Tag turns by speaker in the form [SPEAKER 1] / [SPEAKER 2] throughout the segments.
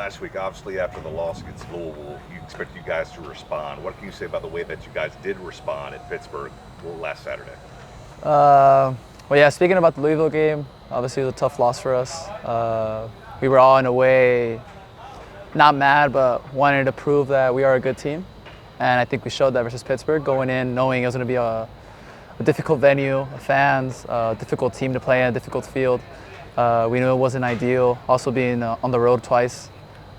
[SPEAKER 1] last week. Obviously, after the loss against Louisville, you expect you guys to respond. What can you say about the way that you guys did respond at Pittsburgh last Saturday?
[SPEAKER 2] Well, yeah, speaking about the Louisville game, obviously it was a tough loss for us. We were all in a way not mad, but wanted to prove that we are a good team. And I think we showed that versus Pittsburgh, going in knowing it was going to be a difficult venue, fans, a difficult team to play in, a difficult field. We knew it wasn't ideal, also being on the road twice.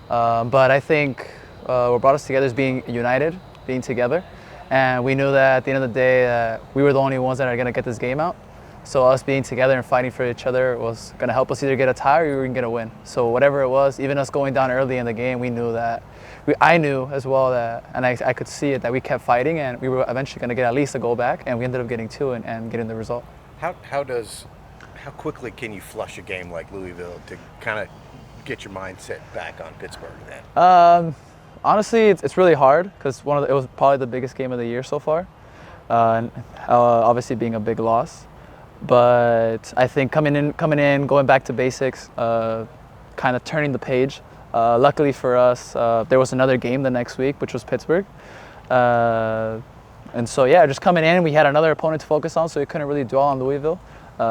[SPEAKER 2] But I think what brought us together is being united, being together. And we knew that at the end of the day, we were the only ones that are going to get this game out. So us being together and fighting for each other was going to help us either get a tie or we were going to get a win. So whatever it was, even us going down early in the game, we knew that. I knew as well that, and I could see it, that we kept fighting and we were eventually going to get at least a goal back, and we ended up getting two and getting the result.
[SPEAKER 3] How quickly can you flush a game like Louisville to kind of get your mindset back on Pittsburgh then?
[SPEAKER 2] Honestly, it's really hard because it was probably the biggest game of the year so far, obviously being a big loss. But I think coming in, going back to basics, kind of turning the page. Luckily for us, there was another game the next week, which was Pittsburgh. And so, yeah, just coming in, we had another opponent to focus on, so we couldn't really dwell on Louisville.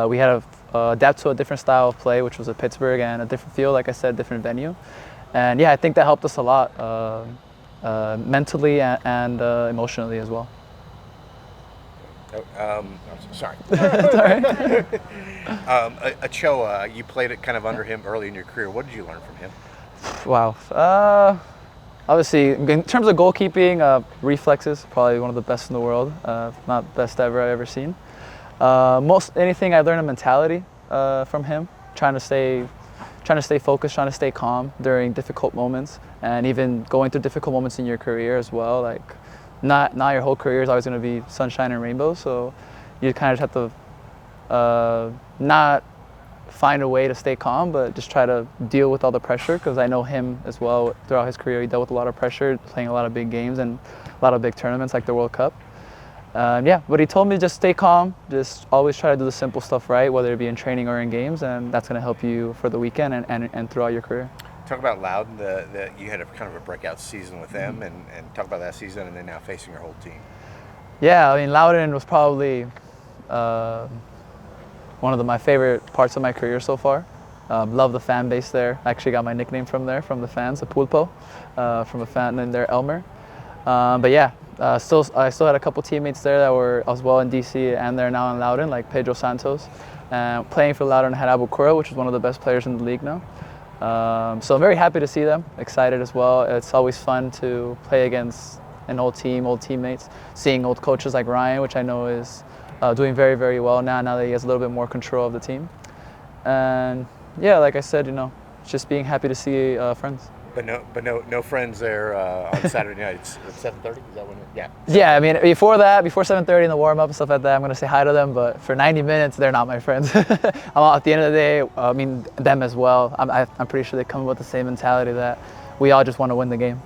[SPEAKER 2] We had to adapt to a different style of play, which was at Pittsburgh, and a different field, like I said, different venue. And, yeah, I think that helped us a lot, mentally and emotionally as well.
[SPEAKER 3] Sorry.
[SPEAKER 2] Sorry.
[SPEAKER 3] Ochoa, you played it kind of under him early in your career. What did you learn from him?
[SPEAKER 2] Wow. Obviously, in terms of goalkeeping, reflexes, probably one of the best in the world, if not best ever I've ever seen. Anything I learned a mentality from him, trying to stay focused, trying to stay calm during difficult moments, and even going through difficult moments in your career as well. Like, not your whole career is always going to be sunshine and rainbows, so you kind of just have to not find a way to stay calm, but just try to deal with all the pressure, because I know him as well. Throughout his career, he dealt with a lot of pressure, playing a lot of big games and a lot of big tournaments like the World Cup. Yeah, but he told me just stay calm, just always try to do the simple stuff right, whether it be in training or in games, and that's going to help you for the weekend and throughout your career.
[SPEAKER 3] Talk about Loudoun, you had kind of a breakout season with them, and talk about that season and then now facing your whole team.
[SPEAKER 2] Yeah, I mean, Loudoun was probably one of my favorite parts of my career so far. Love the fan base there. I actually got my nickname from there, from the fans, the Pulpo, from a fan named there, Elmer. But yeah, I still had a couple teammates there that were as well in DC and they're now in Loudoun, like Pedro Santos. Playing for Loudoun, I had Abu Kura, which is one of the best players in the league now. So I'm very happy to see them, excited as well. It's always fun to play against an old team, old teammates, seeing old coaches like Ryan, which I know is doing very, very well now that he has a little bit more control of the team. And yeah, like I said, just being happy to see friends.
[SPEAKER 3] But no friends there on Saturday night. It's 7:30. Is that when? Yeah.
[SPEAKER 2] Yeah, I mean, before 7:30 in the warm up and stuff like that, I'm gonna say hi to them. But for 90 minutes, they're not my friends. At the end of the day, I mean them as well. I'm pretty sure they come with the same mentality that we all just want to win the game.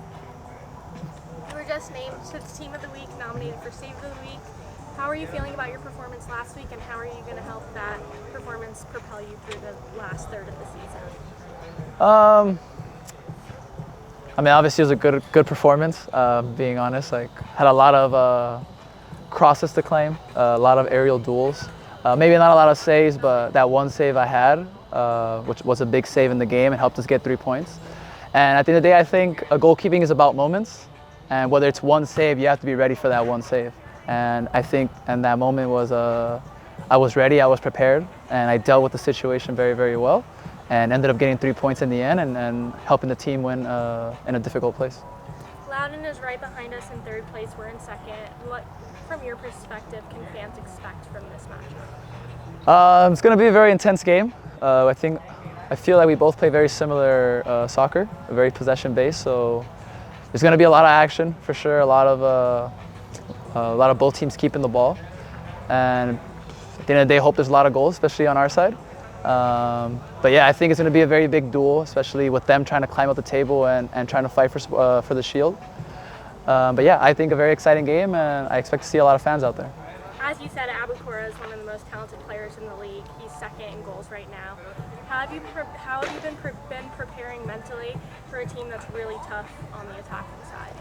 [SPEAKER 4] You were just named to the Team of the Week, nominated for Save of the Week. How are you feeling about your performance last week, and how are you going to help that performance propel you through the last third of the season?
[SPEAKER 2] I mean, obviously it was a good performance, being honest. Like, had a lot of crosses to claim, a lot of aerial duels. Maybe not a lot of saves, but that one save I had, which was a big save in the game and helped us get 3 points. And at the end of the day, I think goalkeeping is about moments. And whether it's one save, you have to be ready for that one save. And I think that moment was, I was ready, I was prepared, and I dealt with the situation very, very well. And ended up getting 3 points in the end and helping the team win in a difficult place.
[SPEAKER 4] Loudoun is right behind us in third place. We're in second. What, from your perspective, can fans expect from this matchup?
[SPEAKER 2] It's going to be a very intense game. I feel like we both play very similar soccer, very possession-based. So there's going to be a lot of action for sure. A lot of both teams keeping the ball, and at the end of the day, hope there's a lot of goals, especially on our side. But yeah, I think it's going to be a very big duel, especially with them trying to climb up the table and trying to fight for the shield. But yeah, I think a very exciting game, and I expect to see a lot of fans out there.
[SPEAKER 4] As you said, Abu Kura is one of the most talented players in the league. He's second in goals right now. How have you been preparing mentally for a team that's really tough on the attacking side?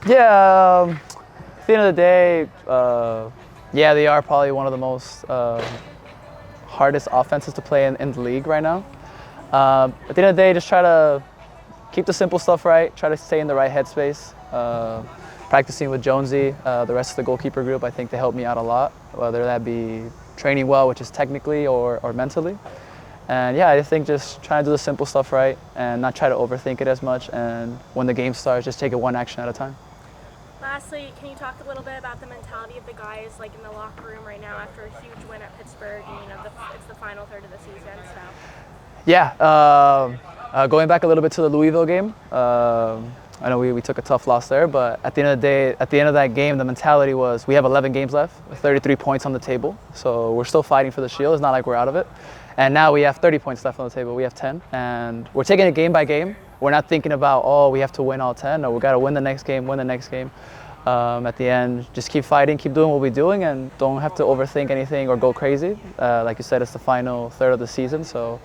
[SPEAKER 2] Yeah, at the end of the day, yeah, they are probably one of the most hardest offenses to play in the league right now. At the end of the day, just try to keep the simple stuff right, try to stay in the right headspace. Practicing with Jonesy, the rest of the goalkeeper group, I think they helped me out a lot, whether that be training well, which is technically or mentally. And yeah, I think just trying to do the simple stuff right and not try to overthink it as much. And when the game starts, just take it one action at a time.
[SPEAKER 4] Lastly, can you talk a little bit about the mentality of the guys like in the locker room right now after a huge win at Pittsburgh? And, it's the final third of the season, so.
[SPEAKER 2] Yeah, going back a little bit to the Louisville game, I know we took a tough loss there, but at the end of the day, at the end of that game, the mentality was we have 11 games left, 33 points on the table, so we're still fighting for the shield. It's not like we're out of it. And now we have 30 points left on the table. We have 10, and we're taking it game by game. We're not thinking about, oh, we have to win all 10. No, we got to win the next game, win the next game. At the end, just keep fighting, keep doing what we're doing, and don't have to overthink anything or go crazy. Like you said, it's the final third of the season, so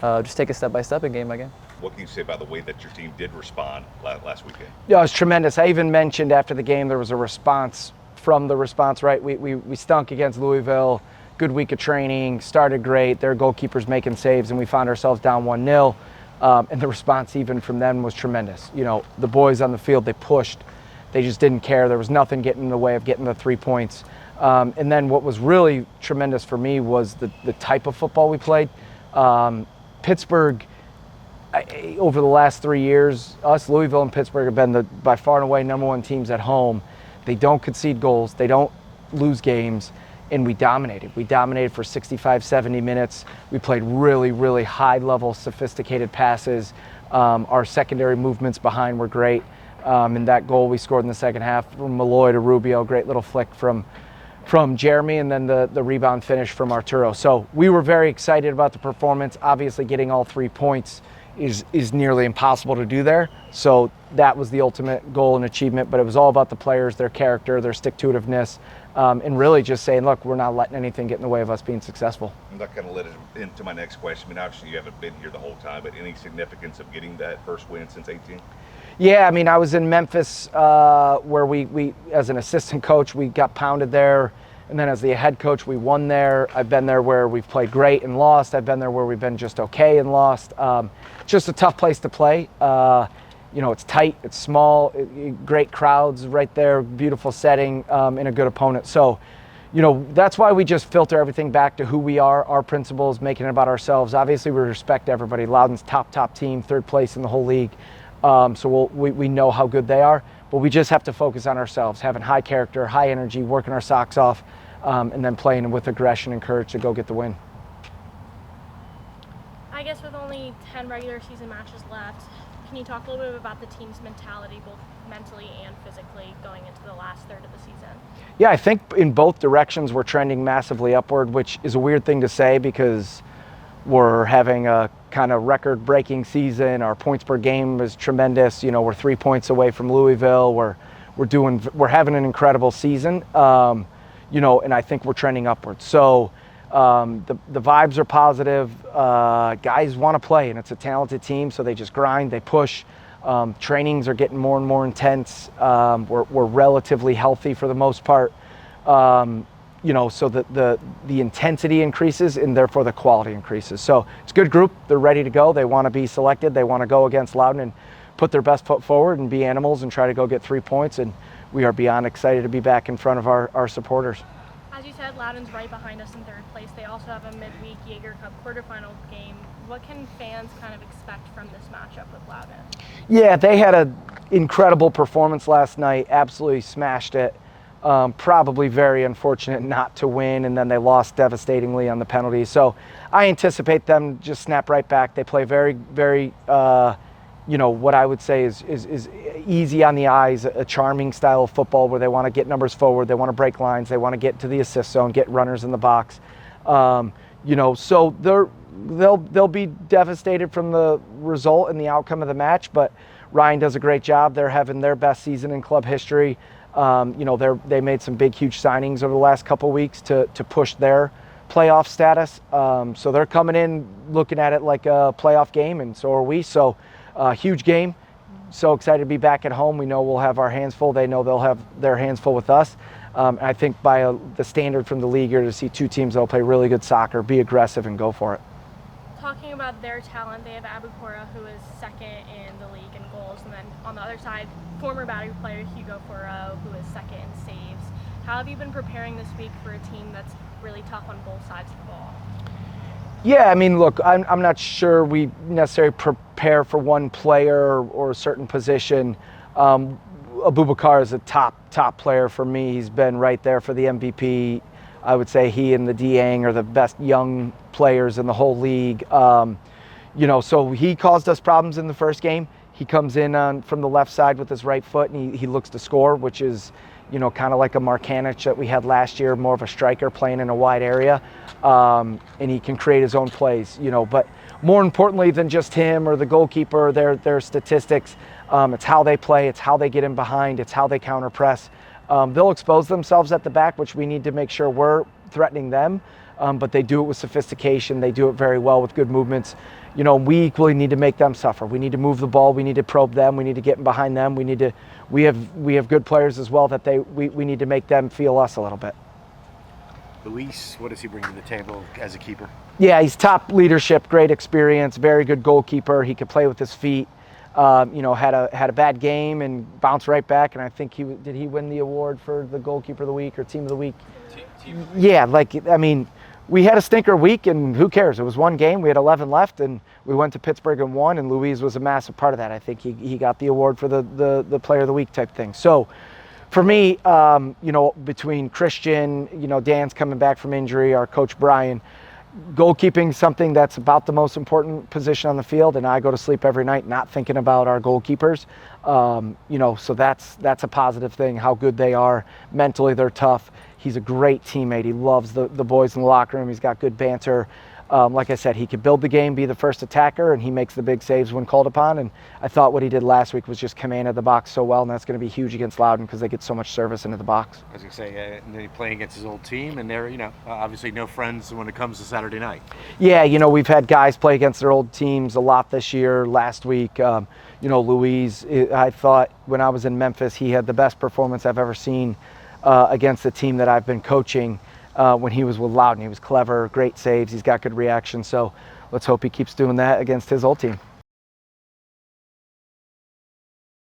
[SPEAKER 2] just take it step by step and game by game.
[SPEAKER 1] What can you say about the way that your team did respond last weekend?
[SPEAKER 5] Yeah, it was tremendous. I even mentioned after the game there was a response from the response, right? We stunk against Louisville, good week of training, started great, their goalkeepers making saves, and we found ourselves down 1-0. And the response even from them was tremendous. You know, the boys on the field, they pushed. They just didn't care. There was nothing getting in the way of getting the 3 points. And then what was really tremendous for me was the type of football we played. Pittsburgh, over the last 3 years, us, Louisville, and Pittsburgh have been by far and away #1 teams at home. They don't concede goals. They don't lose games. And we dominated. We dominated for 65, 70 minutes. We played really, really high-level, sophisticated passes. Our secondary movements behind were great. And that goal we scored in the second half from Malloy to Rubio, great little flick from Jeremy, and then the rebound finish from Arturo. So we were very excited about the performance. Obviously, getting all 3 points is nearly impossible to do there. So that was the ultimate goal and achievement, but it was all about the players, their character, their stick-to-itiveness, and really just saying, look, we're not letting anything get in the way of us being successful.
[SPEAKER 1] I'm not going to let it into my next question. I mean, obviously you haven't been here the whole time, but any significance of getting that first win since 18?
[SPEAKER 5] Yeah, I mean, I was in Memphis where we, as an assistant coach, we got pounded there. And then as the head coach, we won there. I've been there where we've played great and lost. I've been there where we've been just okay and lost. Just a tough place to play. You know, it's tight, it's small, great crowds right there, beautiful setting, and a good opponent. So, you know, that's why we just filter everything back to who we are, our principles, making it about ourselves. Obviously, we respect everybody. Loudoun's top team, 3rd place in the whole league. So we know how good they are, but we just have to focus on ourselves, having high character, high energy, working our socks off, and then playing with aggression and courage to go get the win.
[SPEAKER 4] I guess with only 10 regular season matches left, can you talk a little bit about the team's mentality, both mentally and physically, going into the last third of the season? Yeah,
[SPEAKER 5] I think in both directions we're trending massively upward, which is a weird thing to say because we're having a kind of record-breaking season. Our points per game is tremendous. You know, we're 3 points away from Louisville. We're having an incredible season. You know, and I think we're trending upwards. So the vibes are positive. Guys want to play, and it's a talented team. So they just grind, they push. Trainings are getting more and more intense. We're relatively healthy for the most part. You know, so the intensity increases and therefore the quality increases. So it's a good group. They're ready to go. They want to be selected. They want to go against Loudoun and put their best foot forward and be animals and try to go get 3 points. And we are beyond excited to be back in front of our supporters.
[SPEAKER 4] As you said, Loudoun's right behind us in 3rd place. They also have a midweek Jaeger Cup quarterfinal game. What can fans kind of expect from this matchup with Loudoun?
[SPEAKER 5] Yeah, they had an incredible performance last night. Absolutely smashed it. Probably very unfortunate not to win, and then they lost devastatingly on the penalties. So I anticipate them just snap right back. They play very, very, you know, what I would say is easy on the eyes, a charming style of football where they want to get numbers forward, they want to break lines, they want to get to the assist zone, get runners in the box. You know, so they'll be devastated from the result and the outcome of the match, but Ryan does a great job. They're having their best season in club history. You know, they made some big, huge signings over the last couple of weeks to push their playoff status. So they're coming in looking at it like a playoff game, and so are we. So huge game. So excited to be back at home. We know we'll have our hands full. They know they'll have their hands full with us. I think by the standard from the league here to see two teams that'll play really good soccer, be aggressive, and go for it.
[SPEAKER 4] Talking about their talent, they have Abukora, who is second in the league in goals, and then on the other side, former Battery player Hugo Furrow, who is second in saves. How have you been preparing this week for a team that's really tough on both sides of the ball?
[SPEAKER 5] Yeah, I mean, look, I'm not sure we necessarily prepare for one player or a certain position. Abubakar is a top player for me. He's been right there for the MVP. I would say he and the Dieng are the best young players in the whole league. So he caused us problems in the first game. He comes in from the left side with his right foot, and he looks to score, which is, kind of like a Markanich that we had last year, more of a striker playing in a wide area. And he can create his own plays, But more importantly than just him or the goalkeeper, their statistics, it's how they play, it's how they get in behind, it's how they counter press. They'll expose themselves at the back, which we need to make sure we're threatening them. But they do it with sophistication. They do it very well with good movements. We equally need to make them suffer. We need to move the ball. We need to probe them. We need to get in behind them. We have good players as well that we need to make them feel us a little bit.
[SPEAKER 3] Luis, what does he bring to the table as a keeper?
[SPEAKER 5] Yeah, he's top leadership, great experience, very good goalkeeper. He could play with his feet. Had a bad game and bounced right back. And I think did he win the award for the goalkeeper of the week or team of the week? Team. Yeah, we had a stinker week, and who cares? It was one game. We had 11 left, and we went to Pittsburgh and won, and Luis was a massive part of that. I think he got the award for the player of the week type thing. So for me, between Christian, Dan's coming back from injury, our coach Brian, goalkeeping something that's about the most important position on the field, and I go to sleep every night not thinking about our goalkeepers. So that's a positive thing, how good they are. Mentally, they're tough. He's a great teammate. He loves the boys in the locker room. He's got good banter. Like I said, he could build the game, be the first attacker, and he makes the big saves when called upon. And I thought what he did last week was just commanded the box so well, and that's going to be huge against Loudoun because they get so much service into the box.
[SPEAKER 3] I was going to say, and then he's playing against his old team, and they're, obviously no friends when it comes to Saturday night. Yeah,
[SPEAKER 5] we've had guys play against their old teams a lot this year. Last week, Luis, I thought when I was in Memphis, he had the best performance I've ever seen against the team that I've been coaching when he was with Loudoun. He was clever, great saves, he's got good reaction, so let's hope he keeps doing that against his old team.